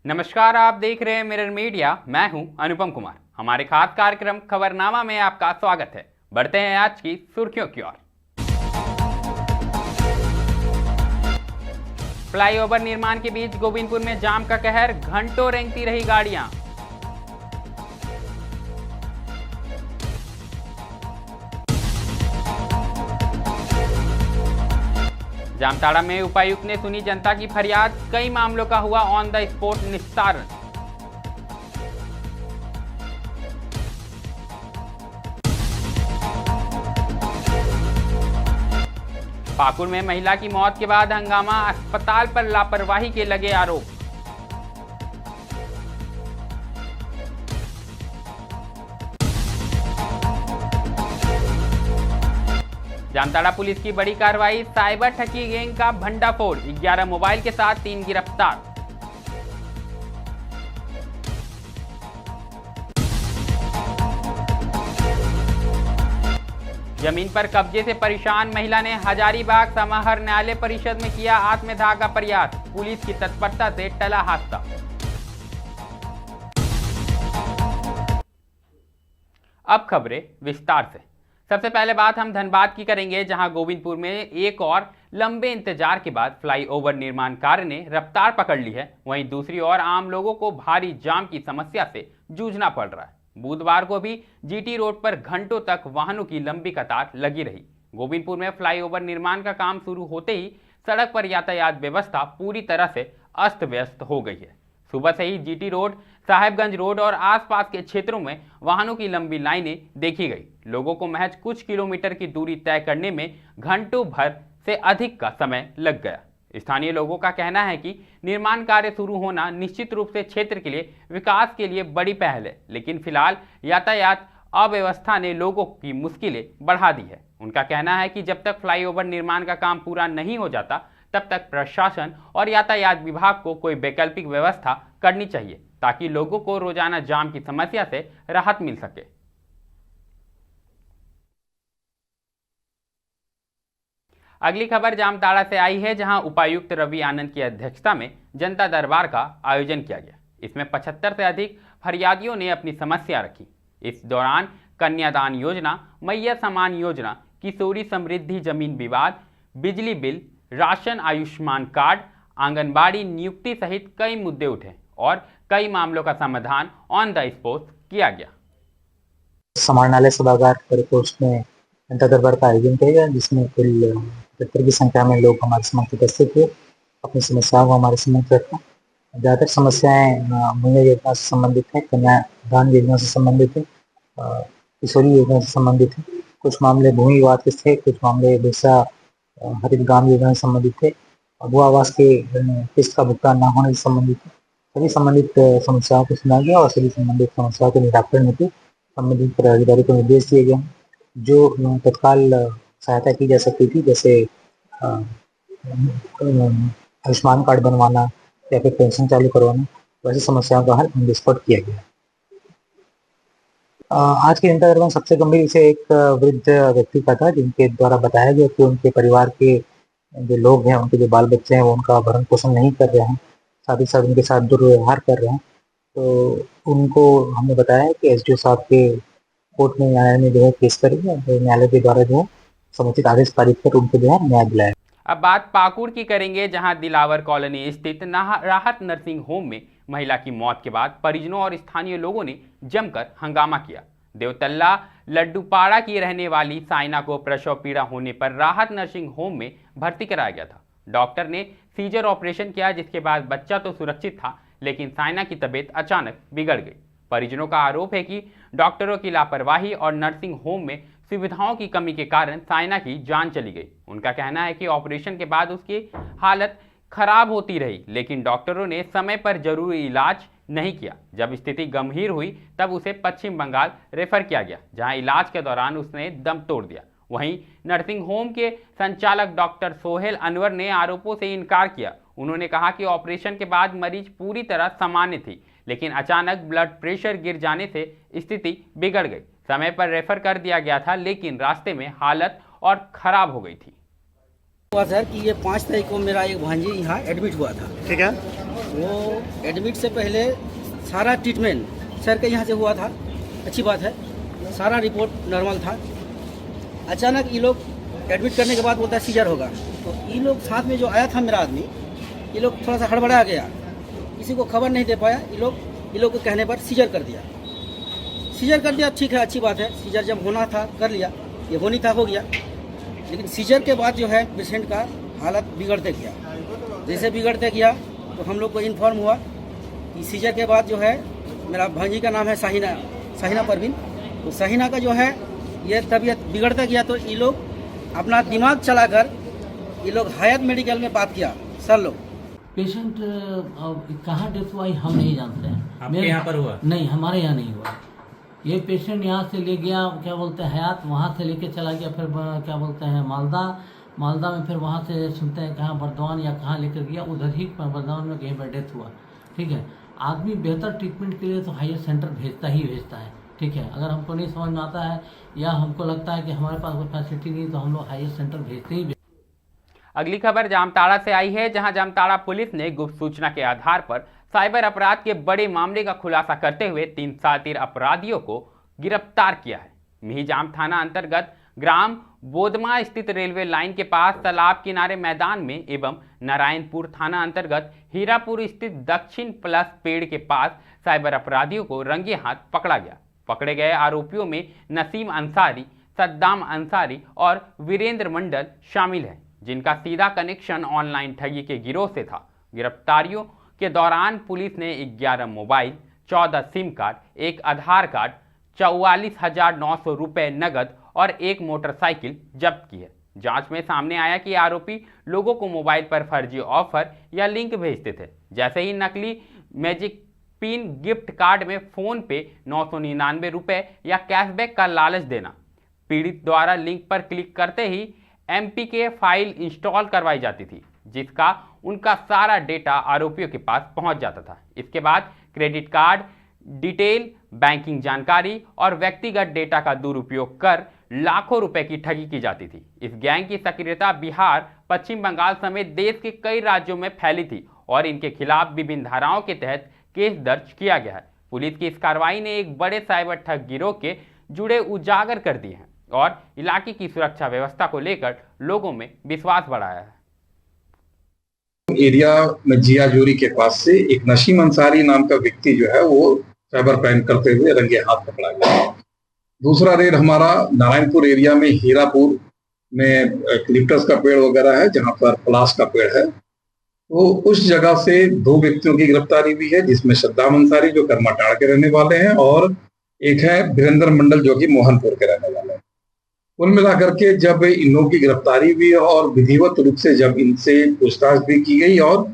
नमस्कार, आप देख रहे हैं मिरर मीडिया। मैं हूं अनुपम कुमार। हमारे खास कार्यक्रम खबरनामा में आपका स्वागत है। बढ़ते हैं आज की सुर्खियों की ओर। फ्लाईओवर निर्माण के बीच गोविंदपुर में जाम का कहर, घंटों रेंगती रही गाड़ियां। जामताड़ा में उपायुक्त ने सुनी जनता की फरियाद, कई मामलों का हुआ ऑन द स्पॉट निस्तारण। पाकुड़ में महिला की मौत के बाद हंगामा, अस्पताल पर लापरवाही के लगे आरोप। जामताड़ा पुलिस की बड़ी कार्रवाई, साइबर ठगी गैंग का भंडाफोड़, 11 मोबाइल के साथ 3 गिरफ्तार। जमीन पर कब्जे से परेशान महिला ने हजारीबाग समाहर न्यायालय परिषद में किया आत्मदाह का प्रयास, पुलिस की तत्परता से टला हादसा। अब खबरें विस्तार से। सबसे पहले बात हम धनबाद की करेंगे, जहां गोविंदपुर में एक और लंबे इंतजार के बाद फ्लाईओवर निर्माण कार्य ने रफ्तार पकड़ ली है। वहीं दूसरी ओर आम लोगों को भारी जाम की समस्या से जूझना पड़ रहा है। बुधवार को भी जीटी रोड पर घंटों तक वाहनों की लंबी कतार लगी रही। गोविंदपुर में फ्लाईओवर निर्माण का काम शुरू होते ही सड़क पर यातायात व्यवस्था पूरी तरह से अस्त व्यस्त हो गई है। सुबह से ही जीटी रोड, साहेबगंज रोड और आसपास के क्षेत्रों में वाहनों की लंबी लाइनें देखी गई। लोगों को महज कुछ किलोमीटर की दूरी तय करने में घंटों भर से अधिक का समय लग गया। स्थानीय लोगों का कहना है कि निर्माण कार्य शुरू होना निश्चित रूप से क्षेत्र के लिए विकास के लिए बड़ी पहल है, लेकिन फिलहाल यातायात अव्यवस्था ने लोगों की मुश्किलें बढ़ा दी है। उनका कहना है कि जब तक फ्लाईओवर निर्माण का काम पूरा नहीं हो जाता, तब तक प्रशासन और यातायात विभाग को कोई वैकल्पिक व्यवस्था करनी चाहिए, ताकि लोगों को रोजाना जाम की समस्या से राहत मिल सके। अगली खबर जामताड़ा से आई है, जहां उपायुक्त रवि आनंद की अध्यक्षता में जनता दरबार का आयोजन किया गया। इसमें 75 से अधिक फरियादियों ने अपनी समस्या रखी। इस दौरान कन्यादान योजना, मैया समान योजना, किशोरी समृद्धि जमीन विवाद, बिजली bill, ration, Ayushman card, anganwadi नियुक्ति सहित कई मुद्दे उठे और कई मामलों का समाधान ऑन द स्पॉट किया गया। समाहरणालय सभागार परिपोस्ट में जनता दरबार का आयोजन किया गया, जिसमें कुल 75 की संख्या में लोग हमारे समक्ष उपस्थित हुए, अपनी समस्याओं को हमारे समक्ष रखा। ज़्यादातर समस्याएं मैया योजना से संबंधित है, कन्यादान योजना से संबंधित है, किशोरी योजना से संबंधित है। कुछ मामले भूमि विवाद के थे, कुछ मामले बिरसा हरित ग्राम योजना से संबंधित थे, भू आवास के किस्त का भुगतान न होने से संबंधित है। सभी संबंधित समस्याओं को सुना गया और सभी संबंधित समस्याओं के निराकरण हेतु संबंधित पदाधिकारी को निर्देश दिए गए। जो तत्काल सहायता की जा सकती थी, जैसे आयुष्मान कार्ड बनवाना या फिर पेंशन चालू करवाना, वैसी समस्याओं का हल ऑन द स्पॉट किया गया। आज की जनता दरबार में सबसे गंभीर विषय एक वृद्ध व्यक्ति का था, जिनके द्वारा बताया गया कि उनके परिवार के जो लोग हैं, उनके जो बाल बच्चे हैं, वो उनका भरण पोषण नहीं कर रहे हैं, साथ ही साथ उनके साथ दुर्व्यवहार कर रहे हैं। तो उनको हमने बताया है कि एसडीओ साहब के कोर्ट में, न्यायालय में जो है केस करेंगे, न्यायालय के द्वारा जो है समुचित आदेश पारित कर उनको जो है न्याय दिलाया। अब बात पाकुड़ की करेंगे, जहां दिलावर कॉलोनी स्थित राहत नर्सिंग होम में महिला की मौत के बाद परिजनों और स्थानीय लोगों ने जमकर हंगामा किया। देवतल्ला लड्डूपाड़ा की रहने वाली साइना को प्रसव पीड़ा होने पर राहत नर्सिंग होम में भर्ती कराया गया था। डॉक्टर ने सीजर ऑपरेशन किया, जिसके बाद बच्चा तो सुरक्षित था, लेकिन साइना की तबीयत अचानक बिगड़ गई। परिजनों का आरोप है कि डॉक्टरों की लापरवाही और नर्सिंग होम में सुविधाओं की कमी के कारण साइना की जान चली गई। उनका कहना है कि ऑपरेशन के बाद उसकी हालत खराब होती रही, लेकिन डॉक्टरों ने समय पर जरूरी इलाज नहीं किया। जब स्थिति गंभीर हुई, तब उसे पश्चिम बंगाल रेफर किया गया, जहां इलाज के दौरान उसने दम तोड़ दिया। वहीं नर्सिंग होम के संचालक डॉक्टर सोहेल अनवर ने आरोपों से इनकार किया। उन्होंने कहा कि ऑपरेशन के बाद मरीज पूरी तरह सामान्य थी, लेकिन अचानक ब्लड प्रेशर गिर जाने से स्थिति बिगड़ गई। समय पर रेफर कर दिया गया था, लेकिन रास्ते में हालत और खराब हो गई थी। हुआ सर कि ये 5 तारीख को मेरा एक भांजी यहाँ एडमिट हुआ था। ठीक है। वो एडमिट से पहले सारा ट्रीटमेंट सर के यहाँ से हुआ था, अच्छी बात है, सारा रिपोर्ट नॉर्मल था। अचानक ये लोग एडमिट करने के बाद बोलता है सीजर होगा, तो ये लोग साथ में जो आया था मेरा आदमी, ये लोग थोड़ा सा हड़बड़ा गया, किसी को खबर नहीं दे पाया, ये लोग के कहने पर सीजर कर दिया। सीजर कर दिया, ठीक है, अच्छी बात है, सीजर जब होना था कर लिया, ये होनी था हो गया। लेकिन सीजर के बाद जो है पेशेंट का हालत बिगड़ते गया। जैसे बिगड़ते गया तो हम लोग को इन्फॉर्म हुआ कि सीजर के बाद जो है, मेरा भांजी का नाम है साहिना परवीन, तो साहिना का जो है ये तबीयत बिगड़ता गया, तो ये लोग अपना दिमाग चलाकर ये लोग हयात मेडिकल में बात किया सर लोग। पेशेंट कहाँ डेथ हुआ हम नहीं जानते हैं। आपके यहाँ पर हुआ? नहीं, हमारे यहाँ नहीं हुआ। ये पेशेंट यहाँ से ले गया, क्या बोलते हैं, हयात, वहाँ से लेके चला गया, फिर क्या बोलते हैं मालदा में, फिर वहाँ से सुनते हैं कहाँ बर्दवान या कहाँ लेकर गया, उधर ही बर्दवान में कहीं पर डेथ हुआ। ठीक है, आदमी बेहतर ट्रीटमेंट के लिए तो हायर सेंटर भेजता है। ठीक है, अगर हमको नहीं समझ में आता है या हमको लगता है कि हमारे पास कोई फैसिलिटी नहीं, तो हम लोग हायर सेंटर भेजते ही। अगली खबर जामताड़ा से आई है, जहां जामताड़ा पुलिस ने गुप्त सूचना के आधार पर साइबर अपराध के बड़े मामले का खुलासा करते हुए 3 शातिर अपराधियों को गिरफ्तार किया है। मिहिजाम थाना अंतर्गत ग्राम बोदमा स्थित रेलवे लाइन के पास तालाब किनारे मैदान में एवं नारायणपुर थाना अंतर्गत हीरापुर स्थित दक्षिण प्लस पेड़ के पास साइबर अपराधियों को रंगे हाथ पकड़ा गया। पकड़े गए आरोपियों में नसीम अंसारी, सद्दाम अंसारी और वीरेंद्र मंडल शामिल हैं, जिनका सीधा कनेक्शन ऑनलाइन ठगी के गिरोह से था। गिरफ्तारियों के दौरान पुलिस ने 11 मोबाइल, 14 सिम कार्ड, एक आधार कार्ड, 44,900 रुपए नगद और एक मोटरसाइकिल जब्त की है। जांच में सामने आया कि आरोपी लोगों को मोबाइल पर फर्जी ऑफर या लिंक भेजते थे, जैसे ही नकली मैजिक पिन गिफ्ट कार्ड में फोन पे 999 रुपए या कैशबैक का लालच देना। पीड़ित द्वारा लिंक पर क्लिक करते ही MPK फाइल इंस्टॉल करवाई जाती थी, जिसका उनका सारा डेटा आरोपियों के पास पहुंच जाता था। इसके बाद क्रेडिट कार्ड डिटेल, बैंकिंग जानकारी और व्यक्तिगत डेटा का दुरुपयोग कर लाखों रुपए की ठगी की जाती थी। इस गैंग की सक्रियता बिहार, पश्चिम बंगाल समेत देश के कई राज्यों में फैली थी और इनके खिलाफ विभिन्न धाराओं के तहत केस दर्ज किया गया है। पुलिस की इस कार्रवाई ने एक बड़े साइबर ठग गिरोह के जुड़े उजागर कर दिए हैं और इलाके की सुरक्षा व्यवस्था को लेकर लोगों में विश्वास बढ़ाया है। एरिया में जियाजोरी के पास से एक नसीम अंसारी नाम का व्यक्ति जो है वो साइबर क्राइम करते हुए रंगे हाथ पकड़ा गया। दूसरा रेड हमारा नारायणपुर एरिया में हीरापुर में लिप्टस का पेड़ वगैरह है, जहां पर पलाश का पेड़ है, तो उस जगह से 2 व्यक्तियों की गिरफ्तारी हुई है, जिसमें सद्दाम अंसारी जो करमाटाड़ के रहने वाले हैं और एक है वीरेंद्र मंडल जो कि मोहनपुर के रहने वाले हैं। कुल मिलाकर के जब इन लोगों की गिरफ्तारी हुई और विधिवत रूप से जब इनसे पूछताछ भी की गई और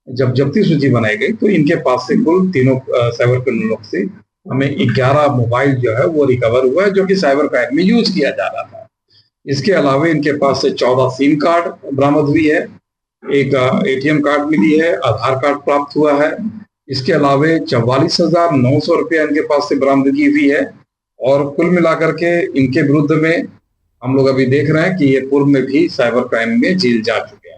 जब जब्ती सूची बनाई गई, तो इनके पास से कुल तीनों साइबर क्रिमिनलों से हमें 11 मोबाइल जो है वो रिकवर हुआ है, जो कि साइबर क्राइम में यूज किया जा रहा था। इसके अलावा इनके पास से 14 सिम कार्ड बरामद हुई है, एक ATM कार्ड मिली है, आधार कार्ड प्राप्त हुआ है। इसके अलावा 44,900 रुपया इनके पास से बरामदगी हुई है और कुल मिलाकर के इनके विरुद्ध में हम लोग अभी देख रहे हैं कि ये पूर्व में भी साइबर क्राइम में जेल जा चुके हैं।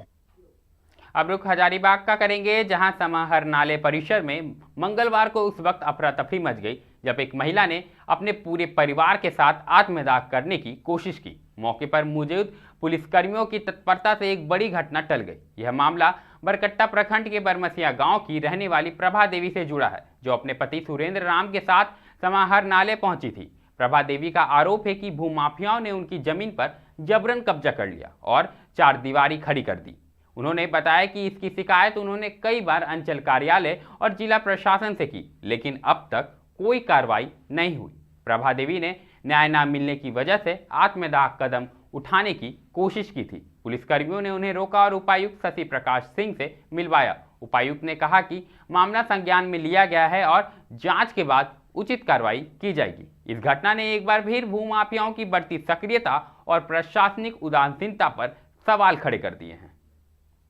अब रुख हजारीबाग का करेंगे, जहां समाहर नाले परिसर में मंगलवार को उस वक्त अफरा तफरी मच गई जब एक महिला ने अपने पूरे परिवार के साथ आत्मदाह करने की कोशिश की। मौके पर मौजूद पुलिसकर्मियों की तत्परता से एक बड़ी घटना टल गई। यह मामला बरकट्टा प्रखंड के बरमसिया गांव की रहने वाली प्रभा देवी से जुड़ा है, जो अपने पति सुरेंद्र राम के साथ समाहर नाले पहुंची थी। प्रभा देवी का आरोप है कि भूमाफियाओं ने उनकी जमीन पर जबरन कब्जा कर लिया और 4 दीवारी खड़ी कर दी। उन्होंने बताया कि इसकी शिकायत उन्होंने कई बार अंचल कार्यालय और जिला प्रशासन से की, लेकिन अब तक कोई कार्रवाई नहीं हुई। प्रभा देवी ने न्याय न मिलने की वजह से आत्मदाह कदम उठाने की कोशिश की थी। पुलिसकर्मियों ने उन्हें रोका और उपायुक्त शशि प्रकाश सिंह से मिलवाया। उपायुक्त ने कहा कि मामला संज्ञान में लिया गया है और जांच के बाद उचित कार्रवाई की जाएगी। इस घटना ने एक बार फिर भूमाफियाओं की बढ़ती सक्रियता और प्रशासनिक उदासीनता पर सवाल खड़े कर दिए हैं।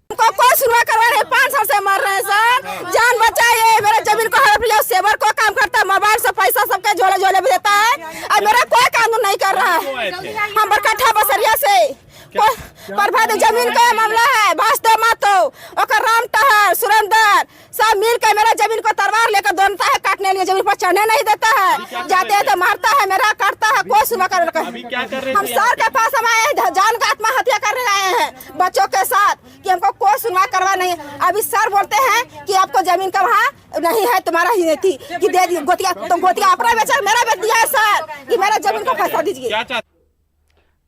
कोई सुनवाई करवा रहे, 5 साल से मर रहे हैं सर, जान बचाइए, मेरे जमीन को हड़प लिया, सेवर को काम करता है, मोबाइल से पैसा सबके झोले झोले भी देता है और मेरा कोई कानून नहीं कर रहा है। हम बरकट्ठा बसरिया से पर भाई जमीन का मामला है, वास्तव मातो और राम टहर सुरेंद्र सब मिल के मेरा जमीन को तलवार लेकर दौड़ता है, काटने लिए जमीन पर चढ़ने नहीं देता है, जाते हैं तो मारता है, मेरा काटता है, कोई सुनवा कर। हम सर के पास हम आए हैं, जान का आत्महत्या करने आए हैं बच्चों के साथ कि हमको कोई सुनवा करवा नहीं। अभी सर बोलते हैं कि आपको जमीन का वहाँ नहीं है, तुम्हारा ही नहीं थी कि दे दी गोतिया, तो गोतिया अपना बेचा मेरा बेच दिया है सर कि मेरा जमीन को फैसला दीजिए।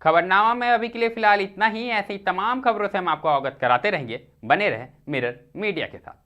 खबरनामा में अभी के लिए फिलहाल इतना ही। ऐसी तमाम खबरों से हम आपको अवगत कराते रहेंगे। बने रहे मिरर मीडिया के साथ।